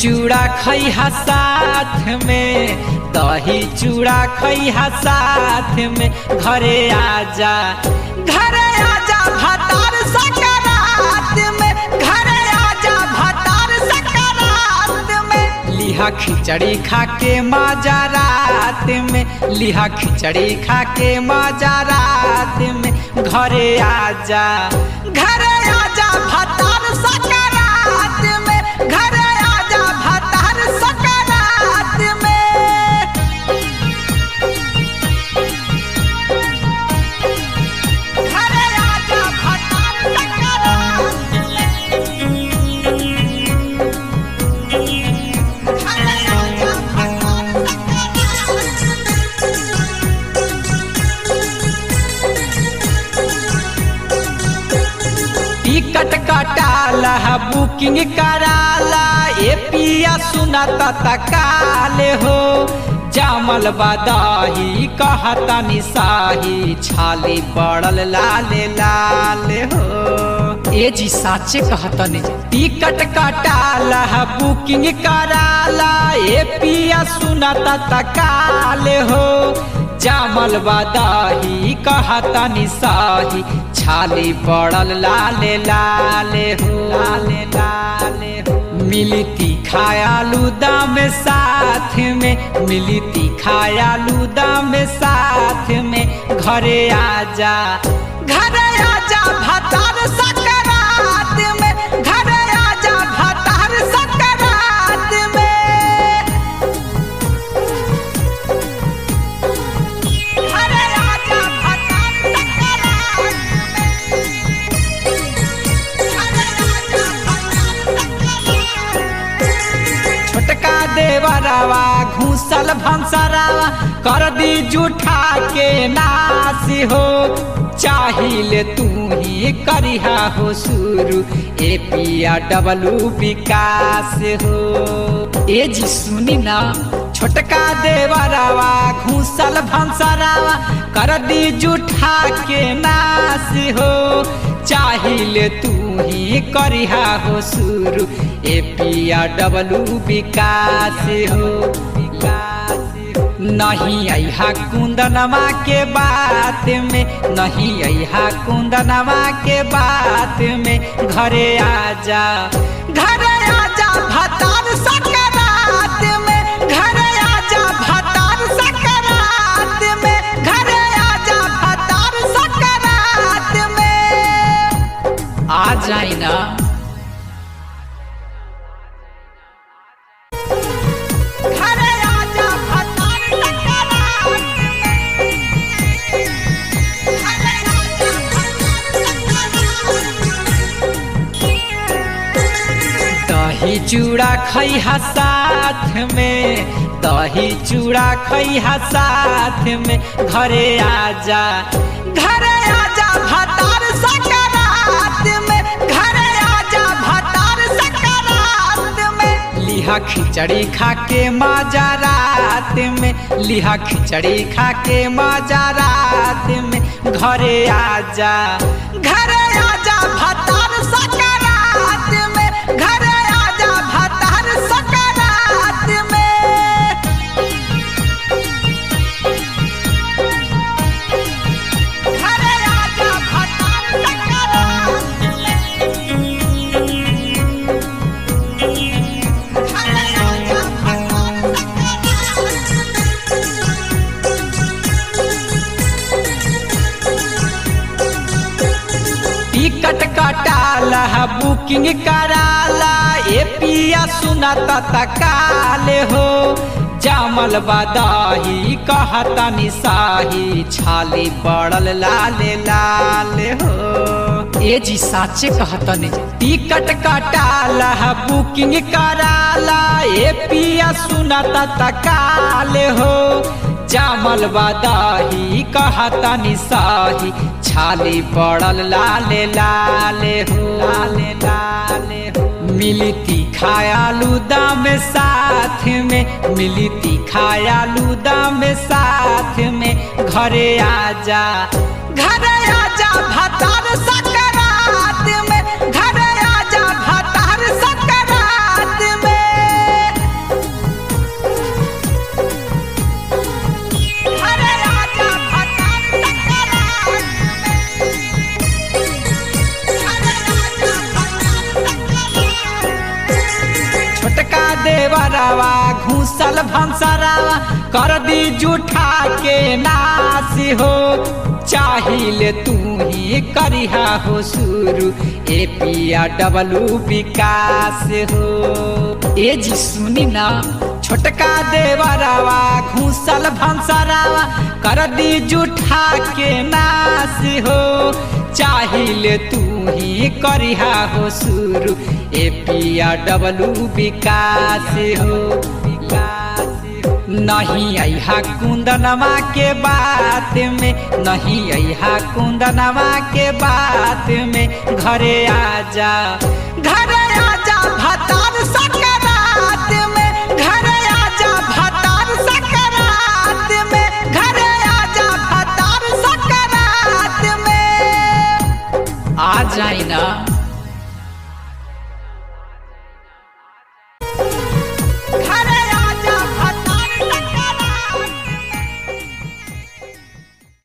चूड़ा खइहा साथ में, दही चूड़ा खइहा साथ में। घरे आजा भतार सकरात में, घरे आजा भतार सकरात में। लिहा खिचड़ी खा के मजा रात में, लिहा खिचड़ी खा के मजा रात में। घरे आजा भतार सकरात में, घरे आजा भतार सकरात में। घरे आजा भतार सकरात में, घरे आजा भतार टिकट कटाला बुकिंग कराला, ए पिया सुनता तकाले हो। जामल बदाही कहता निसाही, छाली बड़ल लाले लाले हो। ए जी साचे कहता ने टिकट कटाला बुकिंग कराला, ए पिया सुनता तकाले हो। जामल बदाही कहता निसाही, छाली बड़ल लाले लाले हो, लाले लाले हो। मिली तीखा आलू दम साथ में, मिली तीखा आलू दम साथ में। घरे आजा भतार सकरात में, घरे आजा भतार सकरात में। घरे आजा भतार सकरात में, घरे आजा भतार सकरात में। छोटका देवरवा घूसल भंसरावा, कर दी जूठा के नाश हो। चाहिए तू ही करिहा हो शुरू, ए पिया डबलू विकास हो। ए जी सुनी ना, छोटका देवरवा घूसल भंसरावा, कर दी जूठा के नाश हो। चाहिए तू ही करिहा हो शुरू, ए पिया डबलू विकास हो। नहीं अहा कुंदनवा के बात में, नहीं अहा कुंदनवा के बात में। घरे आजा भतार सकरात में, घरे आजा भतार सकरात में, घरे आजा भतार सकरात में। आ जाई ना। दही चूड़ा खइहा साथ में, दही चूड़ा खइहा साथ में। घरे आजा भतार सकरात में, घरे आजा भतार सकरात में। लिहा खिचड़ी खा के मजा रात में, लिहा खिचड़ी खा के मजा रात में। घरे आजा भतार सकरात में, घरे टिकट कटाला बुकिंग कराला, ए पिया सुनता तकाले हो। जामल बदाही कहता निसाही, छाली बड़ल लाले लाले हो। ए जी साचे कहता ने टिकट कटाला बुकिंग कराला, ए पिया सुनता तकाले हो। जामल बदाही कहता निसाही, छाली पड़ल लाले लाले हो, लाले लाले हो। मिली तीखा आलू दम साथ में, मिली तीखा आलू दम साथ में। घरे आजा भतार सकरात में, घरे आजा भतार सकरात में। घूसल भंसरावा कर दी जूठा के नाश हो। चाहिए तू ही करिहा हो शुरू ए पिया डबलू विकास हो। ए जी सुनी ना छोटका देवरावा घूसल भंसरावा कर दी जूठा के नाश हो। चाहिए तू ही करिहा हो शुरू ए पिया डबलू विकास हो। नहीं अहा कुंदनवा के बात में, नहीं अहा कुंदनवा के बात में, घरे आजा